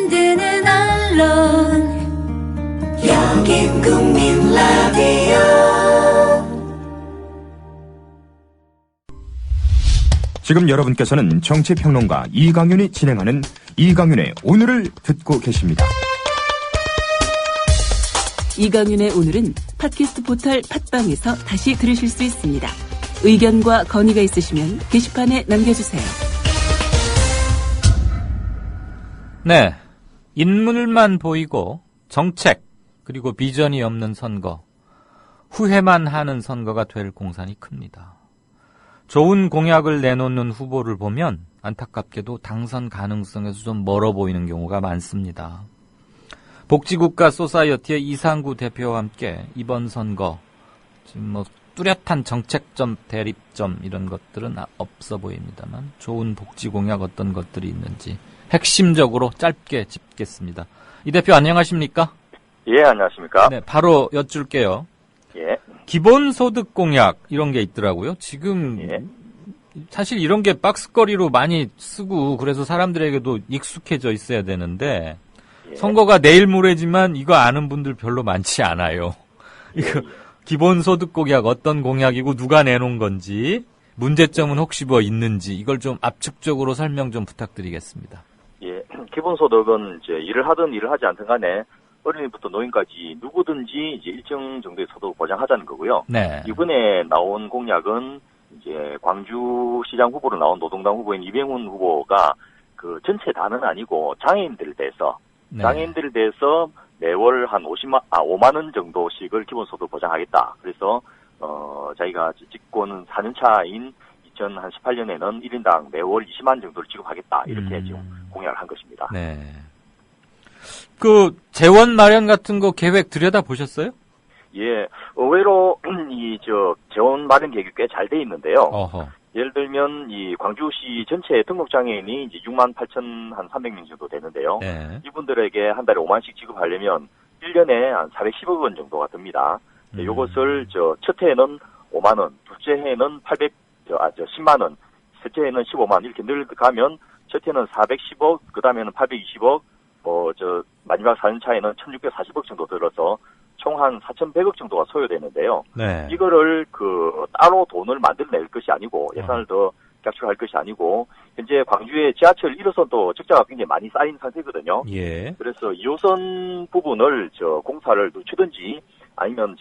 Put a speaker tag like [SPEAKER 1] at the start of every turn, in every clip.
[SPEAKER 1] 만드는 언론 여긴 국민 라디오.
[SPEAKER 2] 지금 여러분께서는 정치평론가 이강윤이 진행하는 이강윤의 오늘을 듣고 계십니다.
[SPEAKER 3] 이강윤의 오늘은 팟캐스트 포털 팟빵에서 다시 들으실 수 있습니다. 의견과 건의가 있으시면 게시판에 남겨주세요.
[SPEAKER 4] 네, 인물만 보이고 정책 그리고 비전이 없는 선거, 후회만 하는 선거가 될 공산이 큽니다. 좋은 공약을 내놓는 후보를 보면 안타깝게도 당선 가능성에서 좀 멀어 보이는 경우가 많습니다. 복지국가 소사이어티의 이상구 대표와 함께 이번 선거 지금 뚜렷한 정책점, 대립점 이런 것들은 없어 보입니다만 좋은 복지 공약 어떤 것들이 있는지 핵심적으로 짧게 짚겠습니다. 이 대표 안녕하십니까?
[SPEAKER 5] 예, 안녕하십니까?
[SPEAKER 4] 네, 바로 여쭐게요.
[SPEAKER 5] 예.
[SPEAKER 4] 기본소득 공약 이런 게 있더라고요. 지금
[SPEAKER 5] 예.
[SPEAKER 4] 사실 이런 게 박스거리로 많이 쓰고 그래서 사람들에게도 익숙해져 있어야 되는데
[SPEAKER 5] 예.
[SPEAKER 4] 선거가 내일 모레지만 이거 아는 분들 별로 많지 않아요. 이거 기본소득 공약 어떤 공약이고 누가 내놓은 건지 문제점은 혹시 뭐 있는지 이걸 좀 압축적으로 설명 좀 부탁드리겠습니다.
[SPEAKER 5] 예. 기본소득은 이제 일을 하든 일을 하지 않든 간에 어린이부터 노인까지 누구든지 이제 일정 정도의 소득을 보장하자는 거고요.
[SPEAKER 4] 네.
[SPEAKER 5] 이번에 나온 공약은 이제 광주시장 후보로 나온 노동당 후보인 이병훈 후보가 그 전체 다는 아니고 장애인들에 대해서
[SPEAKER 4] 네.
[SPEAKER 5] 장애인들에 대해서 매월 한 5만 원 정도씩을 기본소득 보장하겠다. 그래서 자기가 집권 4년 차인 2018년에는 1인당 매월 20만 정도를 지급하겠다. 이렇게 지금 공약을 한 것입니다.
[SPEAKER 4] 네. 그 재원 마련 같은 거 계획 들여다 보셨어요?
[SPEAKER 5] 예, 의외로 재원 마련 계획이 꽤 잘 돼 있는데요.
[SPEAKER 4] 어허.
[SPEAKER 5] 예를 들면 이 광주시 전체 등록 장애인이 이제 68,300명 정도 되는데요.
[SPEAKER 4] 네.
[SPEAKER 5] 이분들에게 한 달에 5만씩 지급하려면 1년에 한 410억 원 정도가 듭니다. 이것을 첫 해에는 5만 원, 둘째 해에는 10만 원, 셋째 해에는 15만 원 이렇게 늘가면 첫 해는 410억, 그 다음에는 820억, 마지막 4년 차에는 1,640억 정도 들어서 총 한 4,100억 정도가 소요되는데요.
[SPEAKER 4] 네.
[SPEAKER 5] 이거를 따로 돈을 만들어낼 것이 아니고 예산을 더 각축할 것이 아니고 현재 광주의 지하철 1호선도 적자가 굉장히 많이 쌓인 상태거든요.
[SPEAKER 4] 예.
[SPEAKER 5] 그래서 2호선 부분을 공사를 늦추든지 아니면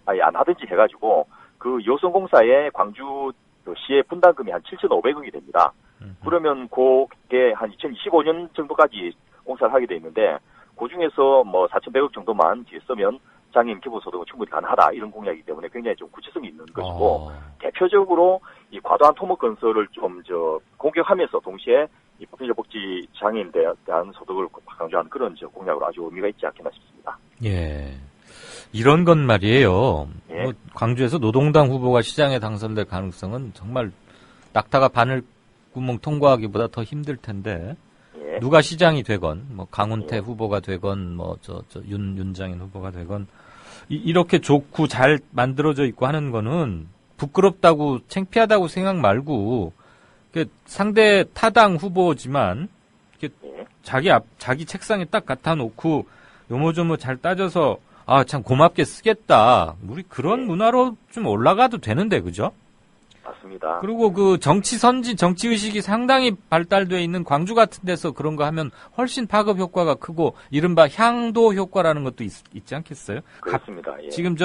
[SPEAKER 5] 아예 안 하든지 해가지고 그 2호선 공사에 광주 시의 분담금이 한 7,500억이 됩니다. 그러면 그게 한 2025년 정도까지 공사를 하게 돼 있는데 그 중에서 4,100억 정도만 쓰면 장애인 기본소득은 충분히 가능하다 이런 공약이기 때문에 굉장히 좀 구체성이 있는 것이고 대표적으로 이 과도한 토목 건설을 좀 공격하면서 동시에 이 보편적 복지 장애인에 대한 소득을 강조하는 그런 공약으로 아주 의미가 있지 않겠나 싶습니다.
[SPEAKER 4] 예. 이런 건 말이에요.
[SPEAKER 5] 예.
[SPEAKER 4] 광주에서 노동당 후보가 시장에 당선될 가능성은 정말 낙타가 바늘구멍 통과하기보다 더 힘들 텐데
[SPEAKER 5] 예.
[SPEAKER 4] 누가 시장이 되건 강훈태 후보가 되건 윤장인 후보가 되건 이렇게 좋고 잘 만들어져 있고 하는 거는 부끄럽다고 창피하다고 생각 말고 상대 타당 후보지만 자기 책상에 딱 갖다 놓고 요모조모 잘 따져서 참 고맙게 쓰겠다. 우리 그런 문화로 좀 올라가도 되는데 그죠?
[SPEAKER 5] 맞습니다.
[SPEAKER 4] 그리고 그 정치 선진, 정치 의식이 상당히 발달돼 있는 광주 같은 데서 그런 거 하면 훨씬 파급 효과가 크고 이른바 향도 효과라는 것도 있지 않겠어요?
[SPEAKER 5] 그렇습니다. 예.
[SPEAKER 4] 지금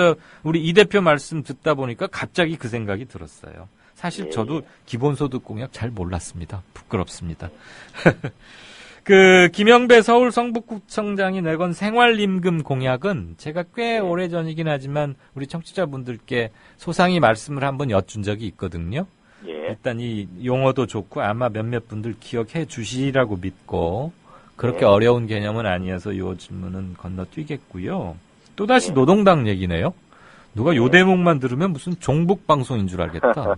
[SPEAKER 4] 우리 이 대표 말씀 듣다 보니까 갑자기 그 생각이 들었어요. 사실
[SPEAKER 5] 예.
[SPEAKER 4] 저도 기본소득 공약 잘 몰랐습니다. 부끄럽습니다. 김영배 서울 성북구청장이 내건 생활임금 공약은 제가 꽤 오래전이긴 하지만 우리 청취자분들께 소상히 말씀을 한번 여쭌 적이 있거든요.
[SPEAKER 5] 예.
[SPEAKER 4] 일단 이 용어도 좋고 아마 몇몇 분들 기억해 주시라고 믿고 그렇게
[SPEAKER 5] 예.
[SPEAKER 4] 어려운 개념은 아니어서 이 질문은 건너뛰겠고요. 또다시 노동당 얘기네요. 누가 요 대목만 들으면 무슨 종북방송인 줄 알겠다.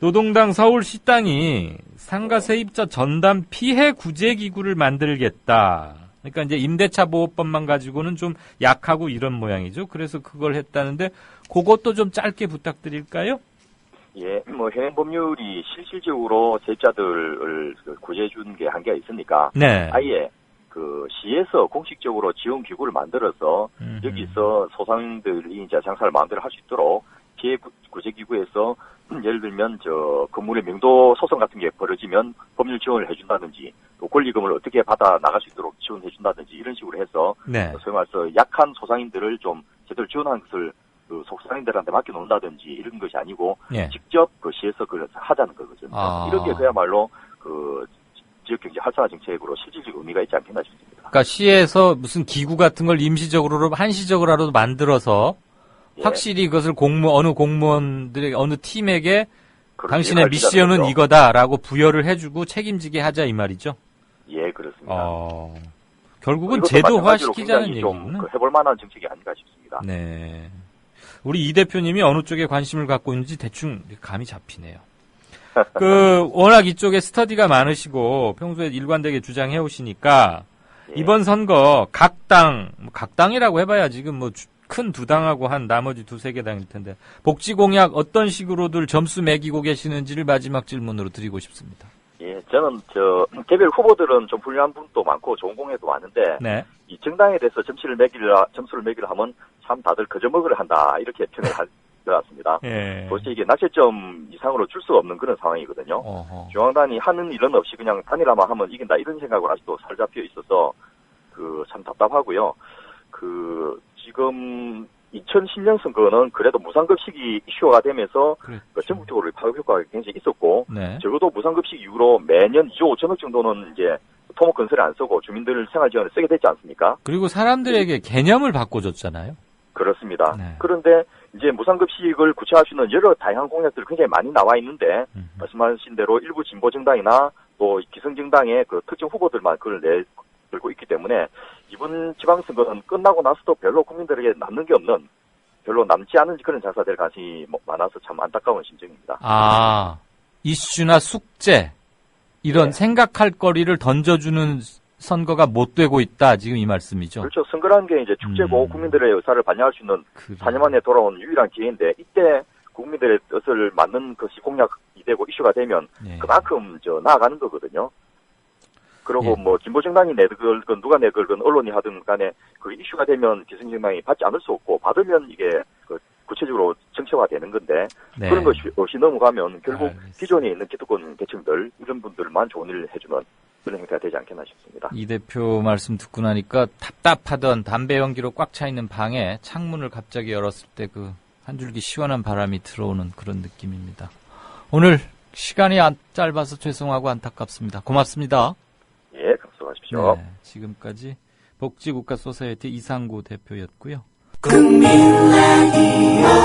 [SPEAKER 4] 노동당 서울시당이 상가 세입자 전담 피해 구제 기구를 만들겠다. 그러니까 이제 임대차 보호법만 가지고는 좀 약하고 이런 모양이죠. 그래서 그걸 했다는데 그것도 좀 짧게 부탁드릴까요?
[SPEAKER 5] 예, 현행 법률이 실질적으로 세입자들을 구제해 주는 게 한계가 있으니까
[SPEAKER 4] 네.
[SPEAKER 5] 아예 그 시에서 공식적으로 지원 기구를 만들어서 여기서 소상인들이 이제 장사를 마음대로 할 수 있도록 피해 구제 기구에서 예를 들면 저 건물의 명도 소송 같은 게 벌어지면 법률 지원을 해준다든지 또 권리금을 어떻게 받아 나갈 수 있도록 지원해준다든지 이런 식으로 해서
[SPEAKER 4] 네.
[SPEAKER 5] 소위 말해서 약한 소상인들을 좀 제대로 지원하는 것을 그 소상인들한테 맡겨놓는다든지 이런 것이 아니고
[SPEAKER 4] 예.
[SPEAKER 5] 직접 그 시에서 그걸 하자는 거거든요.
[SPEAKER 4] 아.
[SPEAKER 5] 이런 게 그야말로 그 지역경제 활성화 정책으로 실질적 의미가 있지 않겠나 싶습니다.
[SPEAKER 4] 그러니까 시에서 무슨 기구 같은 걸 임시적으로 한시적으로라도 만들어서
[SPEAKER 5] 예.
[SPEAKER 4] 확실히 그것을 어느 공무원들에게 어느 팀에게
[SPEAKER 5] 그렇게
[SPEAKER 4] 당신의
[SPEAKER 5] 밝히자는
[SPEAKER 4] 미션은
[SPEAKER 5] 거죠.
[SPEAKER 4] 이거다라고 부여를 해주고 책임지게 하자 이 말이죠.
[SPEAKER 5] 예, 그렇습니다.
[SPEAKER 4] 결국은
[SPEAKER 5] 이것도
[SPEAKER 4] 제도화시키자는
[SPEAKER 5] 마찬가지로 굉장히 좀
[SPEAKER 4] 얘기구나.
[SPEAKER 5] 해볼 만한 정책이 아닌가 싶습니다.
[SPEAKER 4] 네. 우리 이 대표님이 어느 쪽에 관심을 갖고 있는지 대충 감이 잡히네요. 워낙 이쪽에 스터디가 많으시고 평소에 일관되게 주장해 오시니까
[SPEAKER 5] 예.
[SPEAKER 4] 이번 선거 각당이라고 해봐야 지금 큰 두 당하고 한 나머지 두세 개 당일 텐데 복지 공약 어떤 식으로들 점수 매기고 계시는지를 마지막 질문으로 드리고 싶습니다.
[SPEAKER 5] 예, 저는 개별 후보들은 좀 훌륭한 분도 많고 좋은 공약도 많은데
[SPEAKER 4] 네.
[SPEAKER 5] 이 정당에 대해서 점수를 매기려 하면 참 다들 거저먹으려 한다 이렇게 표현을 할 것 같습니다.
[SPEAKER 4] 예.
[SPEAKER 5] 도대체 이게 낙제점 이상으로 줄 수 없는 그런 상황이거든요.
[SPEAKER 4] 어허.
[SPEAKER 5] 중앙당이 하는 일은 없이 그냥 단일화만 하면 이긴다 이런 생각으로 아직도 살잡혀 있어서 참 답답하고요. 지금 2010년 선거는 그래도 무상급식이 이슈가 되면서
[SPEAKER 4] 그렇죠.
[SPEAKER 5] 전국적으로 파급 효과가 굉장히 있었고
[SPEAKER 4] 네.
[SPEAKER 5] 적어도 무상급식 이후로 매년 2조 5천억 정도는 이제 토목 건설에 안 쓰고 주민들 생활 지원에 쓰게 됐지 않습니까?
[SPEAKER 4] 그리고 사람들에게 개념을 바꿔줬잖아요.
[SPEAKER 5] 그렇습니다.
[SPEAKER 4] 네.
[SPEAKER 5] 그런데 이제 무상급식을 구체화할 수 있는 여러 다양한 공약들이 굉장히 많이 나와 있는데 말씀하신 대로 일부 진보 정당이나 또 기성 정당의 그 특정 후보들만 그걸 내들고 있기 때문에 이번 지방선거는 끝나고 나서도 별로 국민들에게 남는 게 없는 별로 남지 않은 그런 장사 될 가능성이 많아서 참 안타까운 심정입니다.
[SPEAKER 4] 이슈나 숙제 이런
[SPEAKER 5] 네.
[SPEAKER 4] 생각할 거리를 던져주는 선거가 못 되고 있다 지금 이 말씀이죠.
[SPEAKER 5] 그렇죠. 선거라는 게 이제 축제고 국민들의 의사를 반영할 수 있는 4년 만에 돌아온 유일한 기회인데 이때 국민들의 뜻을 맞는 것이 공약이 되고 이슈가 되면
[SPEAKER 4] 예.
[SPEAKER 5] 그만큼 나아가는 거거든요. 그리고
[SPEAKER 4] 예.
[SPEAKER 5] 진보 정당이 내걸건 누가 내걸건 언론이 하든 간에 그 이슈가 되면 기성 정당이 받지 않을 수 없고 받으면 이게 구체적으로 정치화되는 건데
[SPEAKER 4] 네.
[SPEAKER 5] 그런 것이 없이 넘어가면 결국
[SPEAKER 4] 알겠습니다.
[SPEAKER 5] 기존에 있는 기득권 계층들 이런 분들만 좋은 일을 해주는 그런 행태가 되지 않겠나 싶습니다.
[SPEAKER 4] 이 대표 말씀 듣고 나니까 답답하던 담배 연기로 꽉 차 있는 방에 창문을 갑자기 열었을 때 한 줄기 시원한 바람이 들어오는 그런 느낌입니다. 오늘 시간이 짧아서 죄송하고 안타깝습니다. 고맙습니다.
[SPEAKER 5] 예, 감사하십시오.
[SPEAKER 4] 네, 지금까지 복지국가소사이어티 이상구 대표였고요.
[SPEAKER 1] 국민 라디오